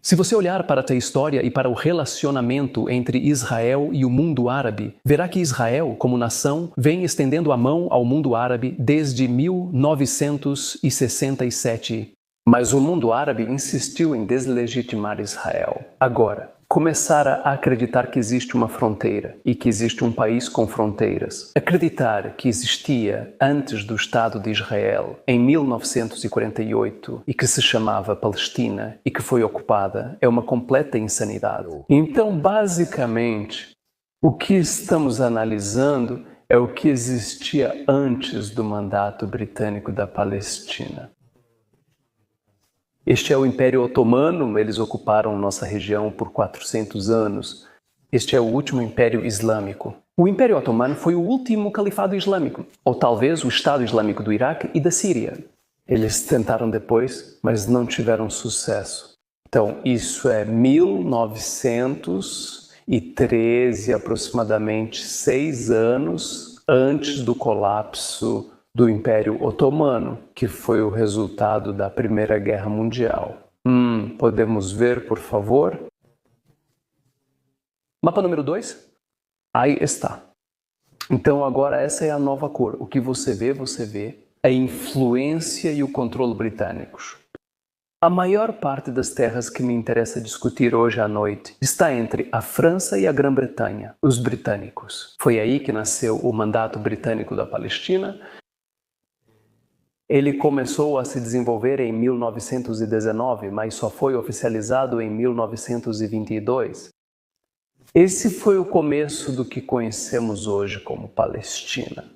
Se você olhar para a história e para o relacionamento entre Israel e o mundo árabe, verá que Israel, como nação, vem estendendo a mão ao mundo árabe desde 1967. Mas o mundo árabe insistiu em deslegitimar Israel. Agora, começara a acreditar que existe uma fronteira e que existe um país com fronteiras. Acreditar que existia antes do Estado de Israel, em 1948, e que se chamava Palestina e que foi ocupada, é uma completa insanidade. Então, basicamente, o que estamos analisando é o que existia antes do mandato britânico da Palestina. Este é o Império Otomano, eles ocuparam nossa região por 400 anos. Este é o último Império Islâmico. O Império Otomano foi o último califado islâmico, ou talvez o Estado Islâmico do Iraque e da Síria. Eles tentaram depois, mas não tiveram sucesso. Então, isso é 1913, aproximadamente 6 anos antes do colapso do Império Otomano, que foi o resultado da Primeira Guerra Mundial. Podemos ver, por favor? Mapa número 2? Aí está. Então agora essa é a nova cor. O que você vê a influência e o controle britânicos. A maior parte das terras que me interessa discutir hoje à noite está entre a França e a Grã-Bretanha, os britânicos. Foi aí que nasceu o mandato britânico da Palestina. Ele começou a se desenvolver em 1919, mas só foi oficializado em 1922. Esse foi o começo do que conhecemos hoje como Palestina.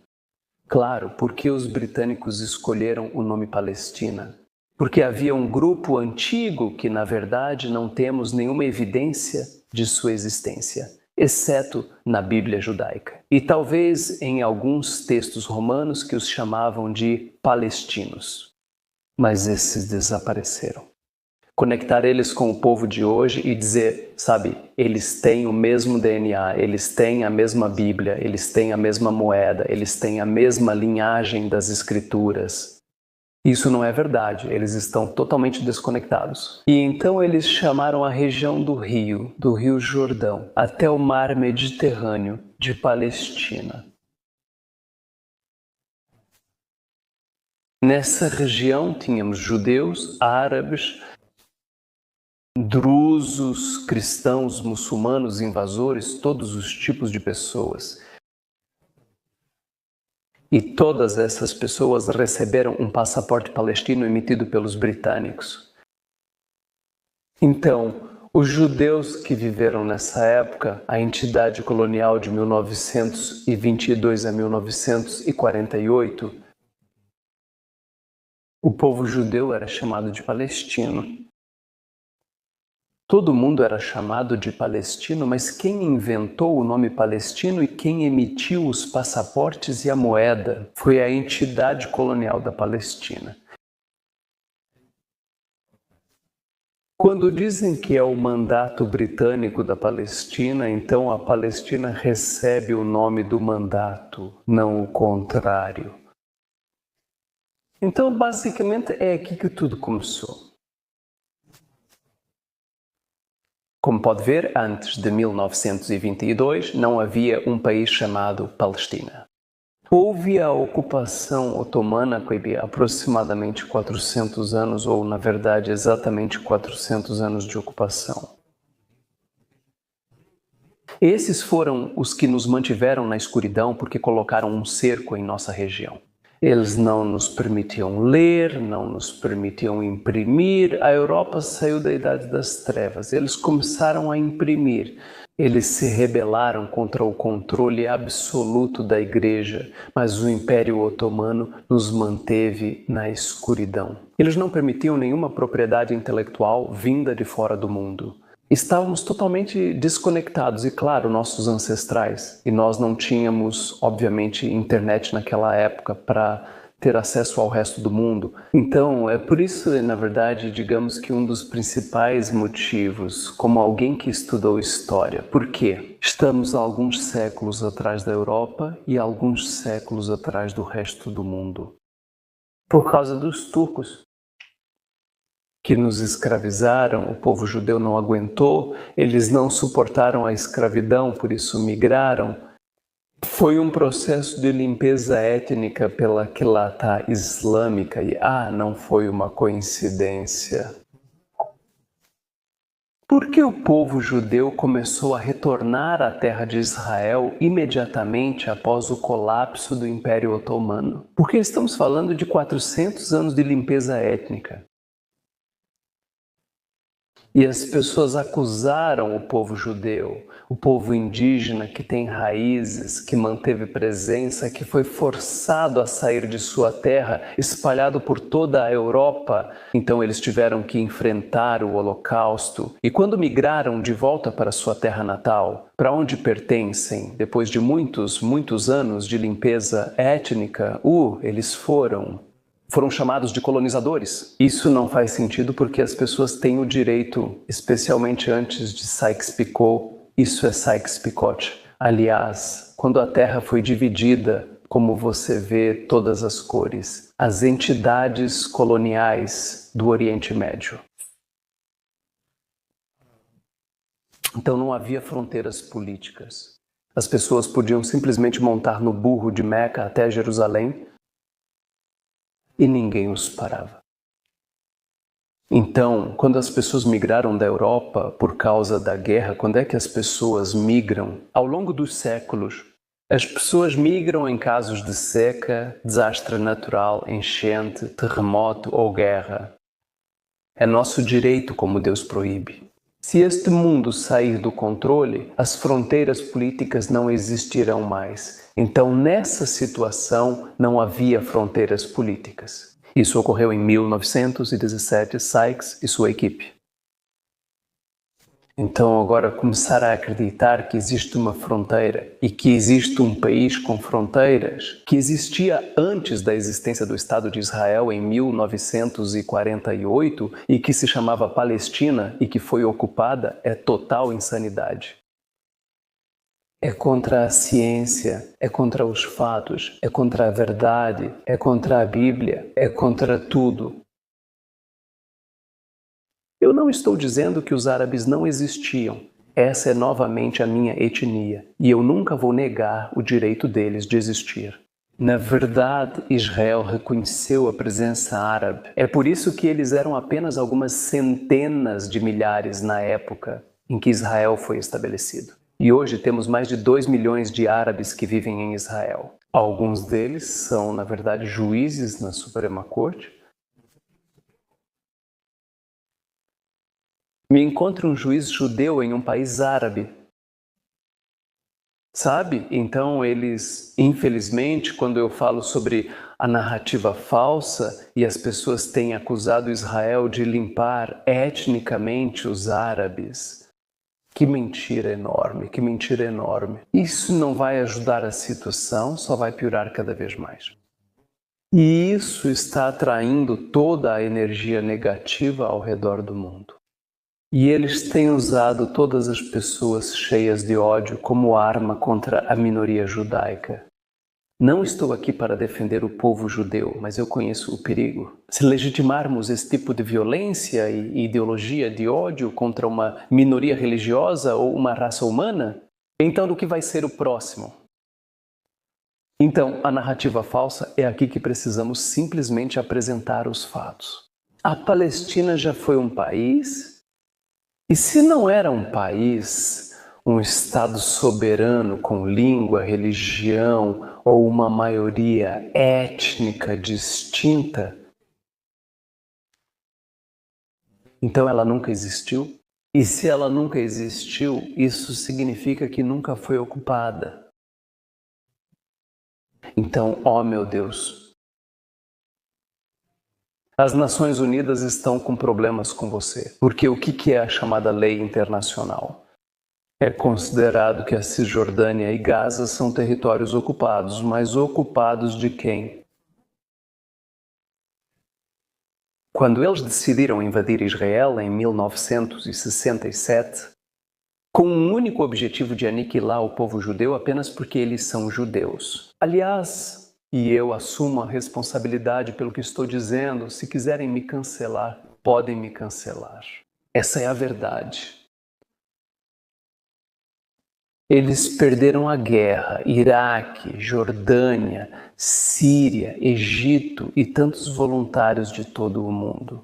Claro, porque os britânicos escolheram o nome Palestina? Porque havia um grupo antigo que, na verdade, não temos nenhuma evidência de sua existência, exceto na Bíblia judaica. E talvez em alguns textos romanos que os chamavam de palestinos. Mas esses desapareceram. Conectar eles com o povo de hoje e dizer, sabe, eles têm o mesmo DNA, eles têm a mesma Bíblia, eles têm a mesma moeda, eles têm a mesma linhagem das Escrituras. Isso não é verdade, eles estão totalmente desconectados. E então eles chamaram a região do Rio Jordão, até o mar Mediterrâneo, de Palestina. Nessa região tínhamos judeus, árabes, drusos, cristãos, muçulmanos, invasores, todos os tipos de pessoas. E todas essas pessoas receberam um passaporte palestino emitido pelos britânicos. Então, os judeus que viveram nessa época, a entidade colonial de 1922 a 1948, o povo judeu era chamado de palestino. Todo mundo era chamado de palestino, mas quem inventou o nome palestino e quem emitiu os passaportes e a moeda foi a entidade colonial da Palestina. Quando dizem que é o mandato britânico da Palestina, então a Palestina recebe o nome do mandato, não o contrário. Então, basicamente, é aqui que tudo começou. Como pode ver, antes de 1922 não havia um país chamado Palestina. Houve a ocupação otomana, que havia aproximadamente 400 anos, ou na verdade exatamente 400 anos de ocupação. Esses foram os que nos mantiveram na escuridão porque colocaram um cerco em nossa região. Eles não nos permitiam ler, não nos permitiam imprimir. A Europa saiu da Idade das Trevas. Eles começaram a imprimir. Eles se rebelaram contra o controle absoluto da Igreja, mas o Império Otomano nos manteve na escuridão. Eles não permitiam nenhuma propriedade intelectual vinda de fora do mundo. Estávamos totalmente desconectados e, claro, nossos ancestrais. E nós não tínhamos, obviamente, internet naquela época para ter acesso ao resto do mundo. Então, é por isso, na verdade, digamos que um dos principais motivos, como alguém que estudou história, por quê? Estamos alguns séculos atrás da Europa e alguns séculos atrás do resto do mundo. Por causa dos turcos. que nos escravizaram, o povo judeu não aguentou, eles não suportaram a escravidão, por isso migraram. Foi um processo de limpeza étnica pela quilata islâmica e, não foi uma coincidência. Por que o povo judeu começou a retornar à terra de Israel imediatamente após o colapso do Império Otomano? Porque estamos falando de 400 anos de limpeza étnica. E as pessoas acusaram o povo judeu, o povo indígena que tem raízes, que manteve presença, que foi forçado a sair de sua terra, espalhado por toda a Europa. Então eles tiveram que enfrentar o Holocausto. E quando migraram de volta para sua terra natal, para onde pertencem, depois de muitos anos de limpeza étnica, eles foram chamados de colonizadores. Isso não faz sentido porque as pessoas têm o direito, especialmente antes de Sykes-Picot, isso é Sykes-Picot. Aliás, quando a Terra foi dividida, como você vê todas as cores, as entidades coloniais do Oriente Médio. Então não havia fronteiras políticas. As pessoas podiam simplesmente montar no burro de Meca até Jerusalém, e ninguém os parava. Então, quando as pessoas migraram da Europa por causa da guerra, quando é que as pessoas migram? Ao longo dos séculos, as pessoas migram em casos de seca, desastre natural, enchente, terremoto ou guerra. É nosso direito, como Deus proíbe. Se este mundo sair do controle, as fronteiras políticas não existirão mais. Então, nessa situação, não havia fronteiras políticas. Isso ocorreu em 1917, Sykes e sua equipe. Então, agora começar a acreditar que existe uma fronteira e que existe um país com fronteiras que existia antes da existência do Estado de Israel em 1948 e que se chamava Palestina e que foi ocupada é total insanidade. É contra a ciência, é contra os fatos, é contra a verdade, é contra a Bíblia, é contra tudo. Eu não estou dizendo que os árabes não existiam. Essa é novamente a minha etnia, e eu nunca vou negar o direito deles de existir. Na verdade, Israel reconheceu a presença árabe. É por isso que eles eram apenas algumas centenas de milhares na época em que Israel foi estabelecido. E hoje temos mais de 2 milhões de árabes que vivem em Israel. Alguns deles são, na verdade, juízes na Suprema Corte. Me encontro um juiz judeu em um país árabe. Sabe? Então eles, infelizmente, quando eu falo sobre a narrativa falsa e as pessoas têm acusado Israel de limpar etnicamente os árabes, que mentira enorme, que mentira enorme. Isso não vai ajudar a situação, só vai piorar cada vez mais. E isso está atraindo toda a energia negativa ao redor do mundo. E eles têm usado todas as pessoas cheias de ódio como arma contra a minoria judaica. Não estou aqui para defender o povo judeu, mas eu conheço o perigo. Se legitimarmos esse tipo de violência e ideologia de ódio contra uma minoria religiosa ou uma raça humana, então do que vai ser o próximo? Então, a narrativa falsa é aqui que precisamos simplesmente apresentar os fatos. A Palestina já foi um país? E se não era um país, um Estado soberano com língua, religião ou uma maioria étnica distinta, então ela nunca existiu? E se ela nunca existiu, isso significa que nunca foi ocupada. Então, ó meu Deus, as Nações Unidas estão com problemas com você. Porque o que é a chamada lei internacional? É considerado que a Cisjordânia e Gaza são territórios ocupados, mas ocupados de quem? Quando eles decidiram invadir Israel em 1967, com um único objetivo de aniquilar o povo judeu apenas porque eles são judeus. Aliás, e eu assumo a responsabilidade pelo que estou dizendo, se quiserem me cancelar. podem me cancelar. Essa é a verdade. Eles perderam a guerra, Iraque, Jordânia, Síria, Egito e tantos voluntários de todo o mundo.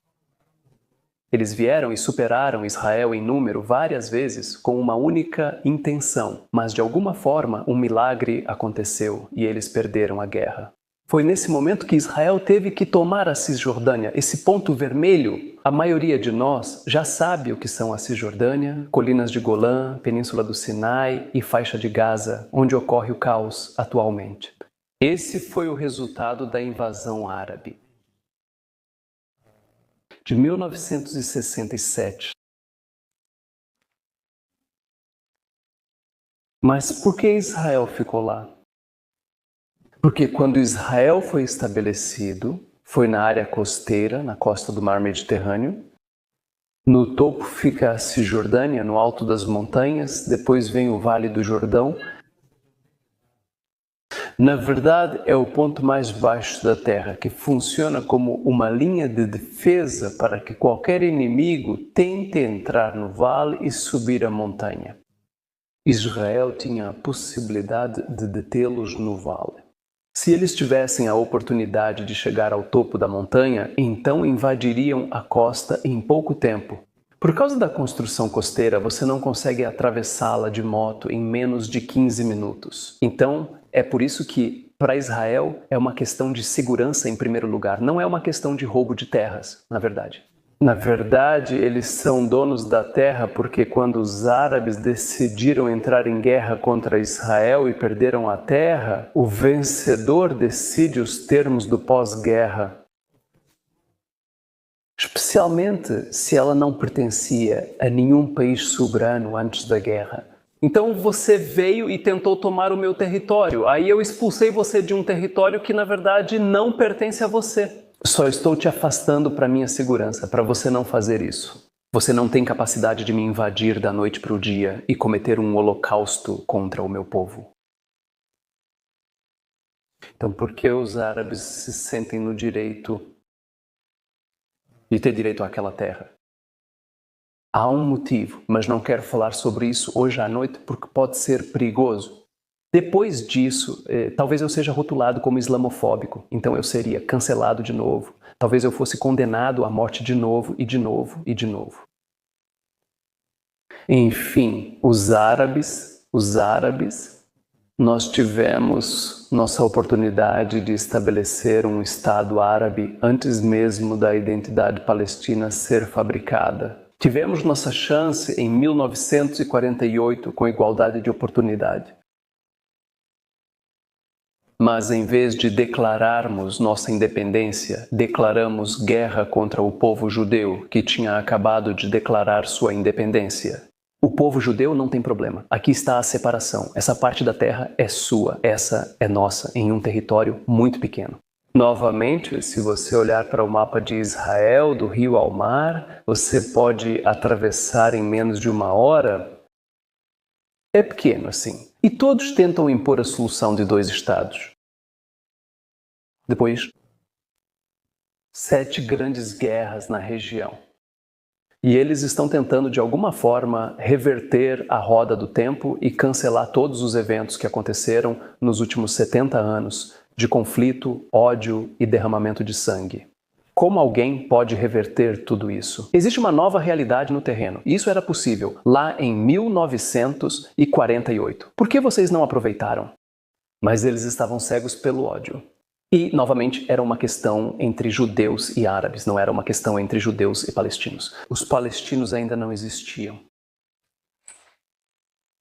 Eles vieram e superaram Israel em número várias vezes com uma única intenção, mas de alguma forma um milagre aconteceu e eles perderam a guerra. Foi nesse momento que Israel teve que tomar a Cisjordânia, esse ponto vermelho. A maioria de nós já sabe o que são a Cisjordânia, colinas de Golã, Península do Sinai e faixa de Gaza, onde ocorre o caos atualmente. Esse foi o resultado da invasão árabe de 1967. Mas por que Israel ficou lá? Porque quando Israel foi estabelecido, foi na área costeira, na costa do Mar Mediterrâneo. No topo fica a Cisjordânia, no alto das montanhas, depois vem o Vale do Jordão. Na verdade, é o ponto mais baixo da terra, que funciona como uma linha de defesa para que qualquer inimigo tente entrar no vale e subir a montanha. Israel tinha a possibilidade de detê-los no vale. Se eles tivessem a oportunidade de chegar ao topo da montanha, então invadiriam a costa em pouco tempo. Por causa da construção costeira, você não consegue atravessá-la de moto em menos de 15 minutos. Então, é por isso que, para Israel, é uma questão de segurança em primeiro lugar. Não é uma questão de roubo de terras, na verdade. Na verdade, eles são donos da terra porque quando os árabes decidiram entrar em guerra contra Israel e perderam a terra, o vencedor decide os termos do pós-guerra. Especialmente se ela não pertencia a nenhum país soberano antes da guerra. Então você veio e tentou tomar o meu território. Aí eu expulsei você de um território que na verdade não pertence a você. Só estou te afastando para minha segurança, para você não fazer isso. Você não tem capacidade de me invadir da noite para o dia e cometer um holocausto contra o meu povo. Então, por que os árabes se sentem no direito de ter direito àquela terra? Há um motivo, mas não quero falar sobre isso hoje à noite porque pode ser perigoso. Depois disso, talvez eu seja rotulado como islamofóbico, então eu seria cancelado de novo. Talvez eu fosse condenado à morte de novo e de novo e de novo. Enfim, os árabes, nós tivemos nossa oportunidade de estabelecer um Estado árabe antes mesmo da identidade palestina ser fabricada. Tivemos nossa chance em 1948 com igualdade de oportunidade. Mas em vez de declararmos nossa independência, declaramos guerra contra o povo judeu que tinha acabado de declarar sua independência. O povo judeu não tem problema. Aqui está a separação. Essa parte da terra é sua, essa é nossa, em um território muito pequeno. Novamente, se você olhar para o mapa de Israel, do rio ao mar, você pode atravessar em menos de 1 hora. É pequeno assim. E todos tentam impor a solução de 2 estados. Depois, 7 grandes guerras na região. E eles estão tentando, de alguma forma, reverter a roda do tempo e cancelar todos os eventos que aconteceram nos últimos 70 anos de conflito, ódio e derramamento de sangue. Como alguém pode reverter tudo isso? Existe uma nova realidade no terreno. Isso era possível lá em 1948. Por que vocês não aproveitaram? Mas eles estavam cegos pelo ódio. E, novamente, era uma questão entre judeus e árabes, não era uma questão entre judeus e palestinos. Os palestinos ainda não existiam.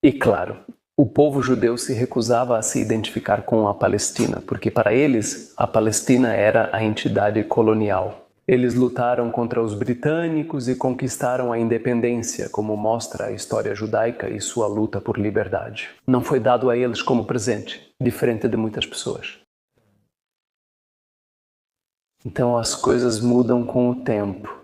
E, claro, o povo judeu se recusava a se identificar com a Palestina, porque para eles a Palestina era a entidade colonial. Eles lutaram contra os britânicos e conquistaram a independência, como mostra a história judaica e sua luta por liberdade. Não foi dado a eles como presente, diferente de muitas pessoas. Então as coisas mudam com o tempo.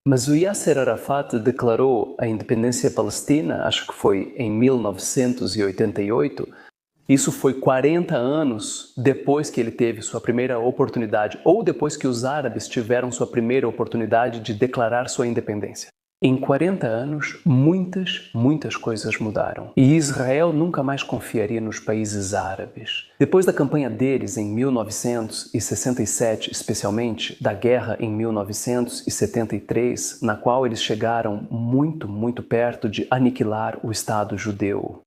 Mas o Yasser Arafat declarou a independência palestina, acho que foi em 1988, Isso foi 40 anos depois que ele teve sua primeira oportunidade, ou depois que os árabes tiveram sua primeira oportunidade de declarar sua independência. Em 40 anos, muitas coisas mudaram. E Israel nunca mais confiaria nos países árabes. Depois da campanha deles em 1967, especialmente, da guerra em 1973, na qual eles chegaram muito perto de aniquilar o Estado judeu.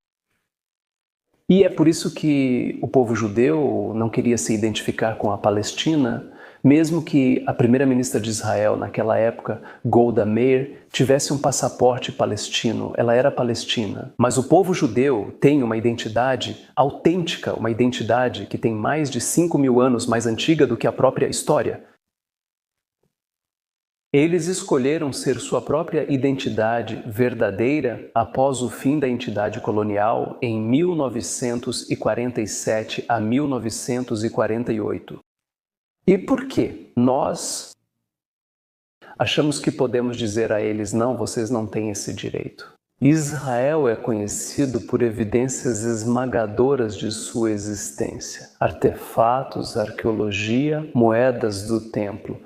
E é por isso que o povo judeu não queria se identificar com a Palestina, mesmo que a primeira-ministra de Israel, naquela época, Golda Meir, tivesse um passaporte palestino. Ela era palestina. Mas o povo judeu tem uma identidade autêntica, uma identidade que tem mais de 5.000 anos mais antiga do que a própria história. Eles escolheram ser sua própria identidade verdadeira após o fim da entidade colonial em 1947 a 1948. E por quê? Nós achamos que podemos dizer a eles, não, vocês não têm esse direito. Israel é conhecido por evidências esmagadoras de sua existência. Artefatos, arqueologia, moedas do templo.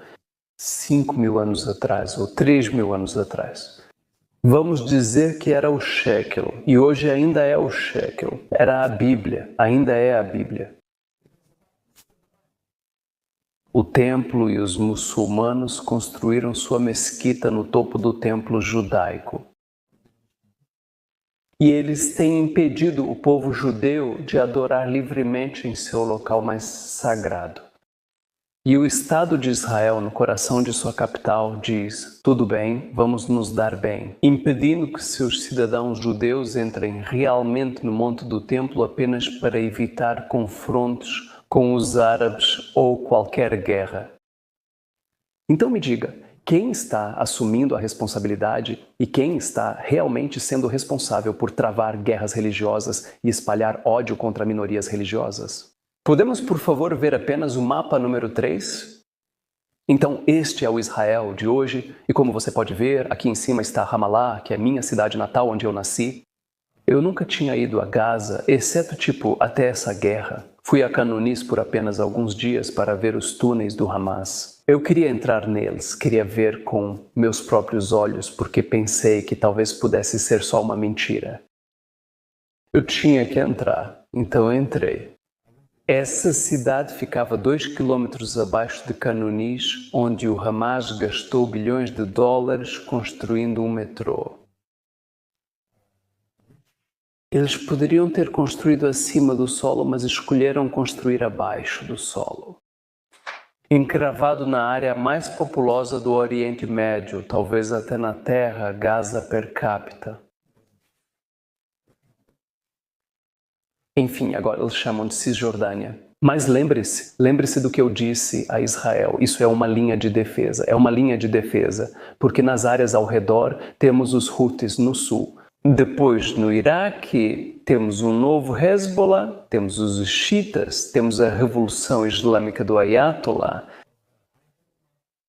5.000 anos atrás, ou 3.000 anos atrás. Vamos dizer que era o shekel, e hoje ainda é o shekel. Era a Bíblia, ainda é a Bíblia. O templo e os muçulmanos construíram sua mesquita no topo do templo judaico. E eles têm impedido o povo judeu de adorar livremente em seu local mais sagrado. E o Estado de Israel, no coração de sua capital, diz, tudo bem, vamos nos dar bem, impedindo que seus cidadãos judeus entrem realmente no monte do templo apenas para evitar confrontos com os árabes ou qualquer guerra. Então me diga, quem está assumindo a responsabilidade e quem está realmente sendo responsável por travar guerras religiosas e espalhar ódio contra minorias religiosas? Podemos, por favor, ver apenas o mapa número 3? Então, este é o Israel de hoje, e como você pode ver, aqui em cima está Ramallah, que é minha cidade natal, onde eu nasci. Eu nunca tinha ido a Gaza, exceto até essa guerra. Fui a Canunis por apenas alguns dias para ver os túneis do Hamas. Eu queria entrar neles, queria ver com meus próprios olhos, porque pensei que talvez pudesse ser só uma mentira. Eu tinha que entrar, então eu entrei. Essa cidade ficava 2 quilômetros abaixo de Canunis, onde o Hamas gastou bilhões de dólares construindo um metrô. Eles poderiam ter construído acima do solo, mas escolheram construir abaixo do solo. Encravado na área mais populosa do Oriente Médio, talvez até na Terra, Gaza per capita. Enfim, agora eles chamam de Cisjordânia. Mas lembre-se do que eu disse a Israel. Isso é uma linha de defesa, porque nas áreas ao redor temos os Houthis no sul. Depois, no Iraque, temos um novo Hezbollah, temos os xiitas, temos a Revolução Islâmica do Ayatollah.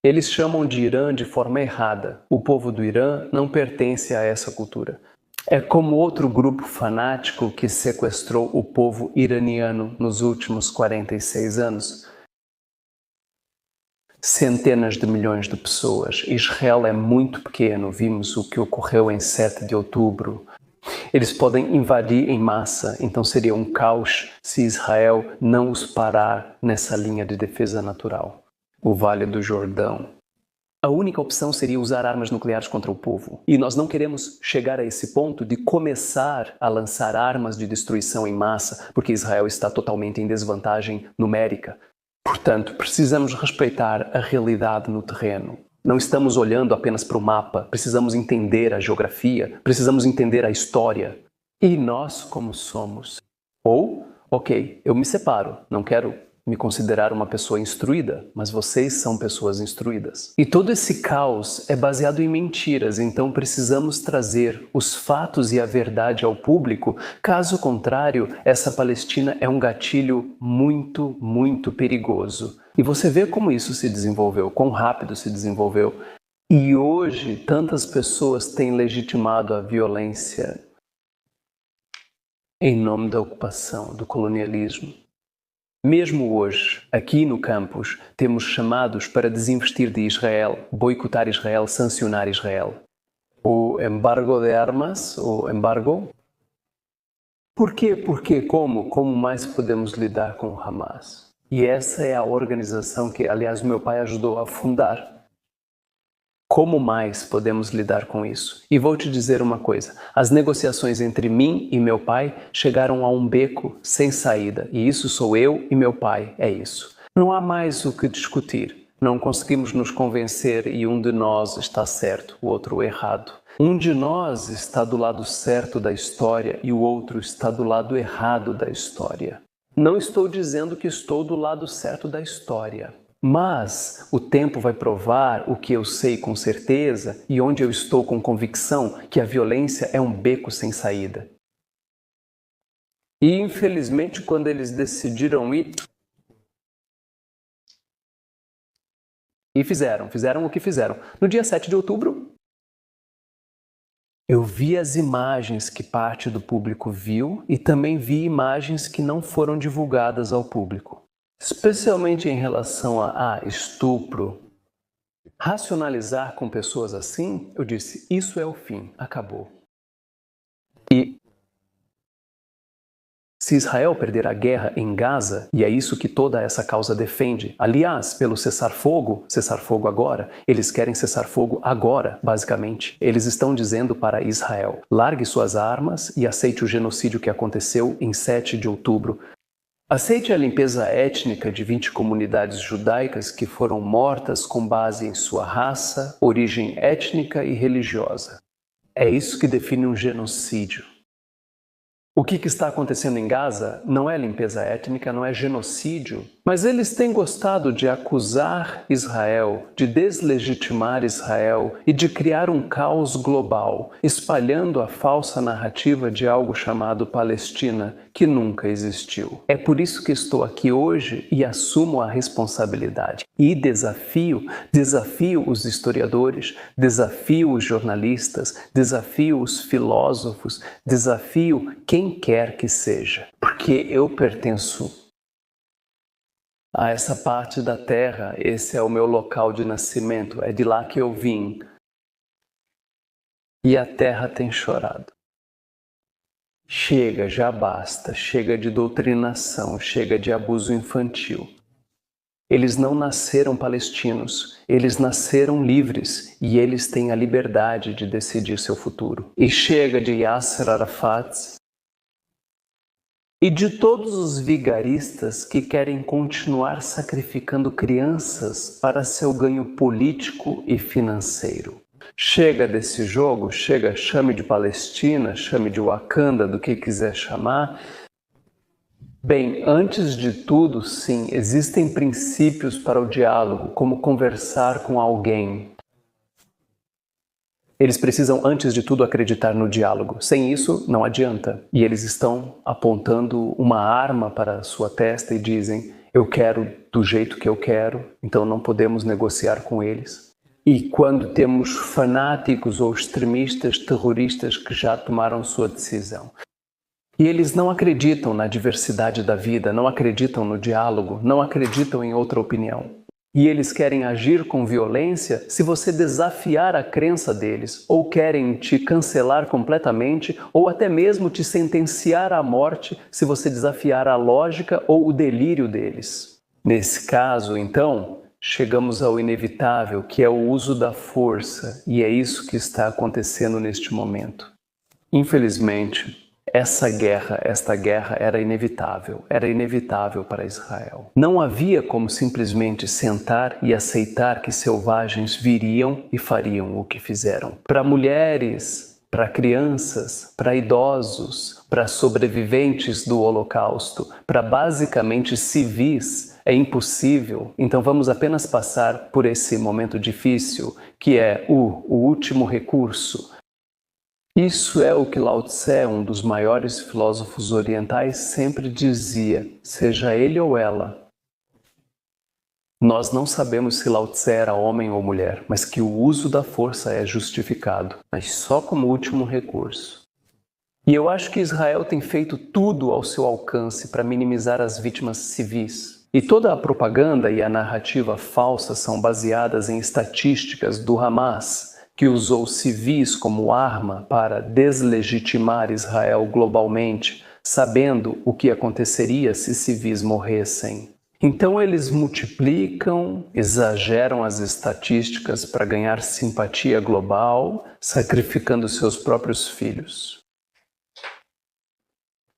Eles chamam de Irã de forma errada. O povo do Irã não pertence a essa cultura. É como outro grupo fanático que sequestrou o povo iraniano nos últimos 46 anos. Centenas de milhões de pessoas. Israel é muito pequeno, vimos o que ocorreu em 7 de outubro. Eles podem invadir em massa, então seria um caos se Israel não os parar nessa linha de defesa natural. O Vale do Jordão. A única opção seria usar armas nucleares contra o povo. E nós não queremos chegar a esse ponto de começar a lançar armas de destruição em massa, porque Israel está totalmente em desvantagem numérica. Portanto, precisamos respeitar a realidade no terreno. Não estamos olhando apenas para o mapa, precisamos entender a geografia, precisamos entender a história. E nós como somos? Ou, ok, eu me separo, não quero me considerar uma pessoa instruída, mas vocês são pessoas instruídas. E todo esse caos é baseado em mentiras, então precisamos trazer os fatos e a verdade ao público. Caso contrário, essa Palestina é um gatilho muito perigoso. E você vê como isso se desenvolveu, quão rápido se desenvolveu. E hoje, tantas pessoas têm legitimado a violência em nome da ocupação, do colonialismo. Mesmo hoje, aqui no campus, temos chamados para desinvestir de Israel, boicotar Israel, sancionar Israel. O embargo de armas, o embargo. Por quê? Porque como mais podemos lidar com o Hamas? E essa é a organização que, aliás, meu pai ajudou a fundar. Como mais podemos lidar com isso? E vou te dizer uma coisa, as negociações entre mim e meu pai chegaram a um beco sem saída, e isso sou eu e meu pai, é isso. Não há mais o que discutir, não conseguimos nos convencer e um de nós está certo, o outro errado. Um de nós está do lado certo da história e o outro está do lado errado da história. Não estou dizendo que estou do lado certo da história. Mas o tempo vai provar o que eu sei com certeza e onde eu estou com convicção, que a violência é um beco sem saída. E infelizmente quando eles decidiram ir, e fizeram o que fizeram. No dia 7 de outubro, eu vi as imagens que parte do público viu e também vi imagens que não foram divulgadas ao público. Especialmente em relação a estupro. Racionalizar com pessoas assim, eu disse, isso é o fim, acabou. E se Israel perder a guerra em Gaza, e é isso que toda essa causa defende, aliás, pelo cessar-fogo agora, eles querem cessar-fogo agora, basicamente. Eles estão dizendo para Israel, largue suas armas e aceite o genocídio que aconteceu em 7 de outubro. Aceite a limpeza étnica de 20 comunidades judaicas que foram mortas com base em sua raça, origem étnica e religiosa. É isso que define um genocídio. O que está acontecendo em Gaza não é limpeza étnica, não é genocídio, mas eles têm gostado de acusar Israel, de deslegitimar Israel e de criar um caos global, espalhando a falsa narrativa de algo chamado Palestina, que nunca existiu. É por isso que estou aqui hoje e assumo a responsabilidade. E desafio os historiadores, desafio os jornalistas, desafio os filósofos, desafio quem quer que seja, porque eu pertenço a essa parte da terra, esse é o meu local de nascimento, é de lá que eu vim. E a terra tem chorado. Chega, já basta, chega de doutrinação, chega de abuso infantil. Eles não nasceram palestinos, eles nasceram livres e eles têm a liberdade de decidir seu futuro. E chega de Yasser Arafat e de todos os vigaristas que querem continuar sacrificando crianças para seu ganho político e financeiro. Chega desse jogo, chega, chame de Palestina, chame de Wakanda, do que quiser chamar. Bem, antes de tudo, sim, existem princípios para o diálogo, como conversar com alguém. Eles precisam, antes de tudo, acreditar no diálogo. Sem isso, não adianta. E eles estão apontando uma arma para a sua testa e dizem, eu quero do jeito que eu quero, então não podemos negociar com eles. E quando temos fanáticos ou extremistas, terroristas que já tomaram sua decisão. E eles não acreditam na diversidade da vida, não acreditam no diálogo, não acreditam em outra opinião. E eles querem agir com violência se você desafiar a crença deles, ou querem te cancelar completamente, ou até mesmo te sentenciar à morte se você desafiar a lógica ou o delírio deles. Nesse caso, então, chegamos ao inevitável, que é o uso da força, e é isso que está acontecendo neste momento. Infelizmente, esta guerra era inevitável para Israel. Não havia como simplesmente sentar e aceitar que selvagens viriam e fariam o que fizeram. Para mulheres, para crianças, para idosos, para sobreviventes do Holocausto, para basicamente civis, é impossível. Então vamos apenas passar por esse momento difícil, que é o último recurso. Isso é o que Lao Tse, um dos maiores filósofos orientais, sempre dizia, seja ele ou ela. Nós não sabemos se Lao Tse era homem ou mulher, mas que o uso da força é justificado, mas só como último recurso. E eu acho que Israel tem feito tudo ao seu alcance para minimizar as vítimas civis. E toda a propaganda e a narrativa falsa são baseadas em estatísticas do Hamas, que usou civis como arma para deslegitimar Israel globalmente, sabendo o que aconteceria se civis morressem. Então eles multiplicam, exageram as estatísticas para ganhar simpatia global, sacrificando seus próprios filhos.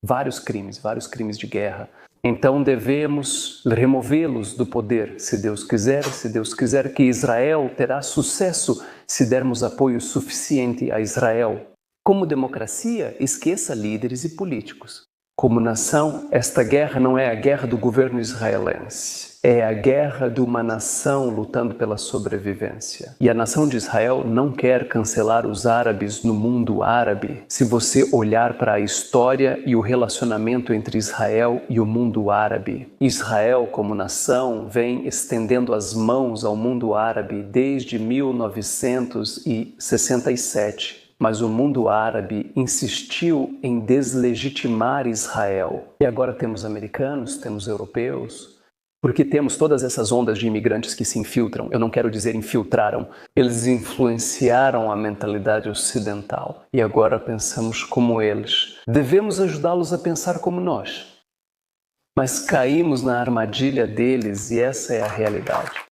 Vários crimes de guerra. Então devemos removê-los do poder, se Deus quiser que Israel terá sucesso se dermos apoio suficiente a Israel. Como democracia, esqueça líderes e políticos. Como nação, esta guerra não é a guerra do governo israelense. É a guerra de uma nação lutando pela sobrevivência. E a nação de Israel não quer cancelar os árabes no mundo árabe. Se você olhar para a história e o relacionamento entre Israel e o mundo árabe, Israel, como nação, vem estendendo as mãos ao mundo árabe desde 1967. Mas o mundo árabe insistiu em deslegitimar Israel. E agora temos americanos, temos europeus, porque temos todas essas ondas de imigrantes que se infiltram. Eu não quero dizer infiltraram. Eles influenciaram a mentalidade ocidental. E agora pensamos como eles. Devemos ajudá-los a pensar como nós. Mas caímos na armadilha deles e essa é a realidade.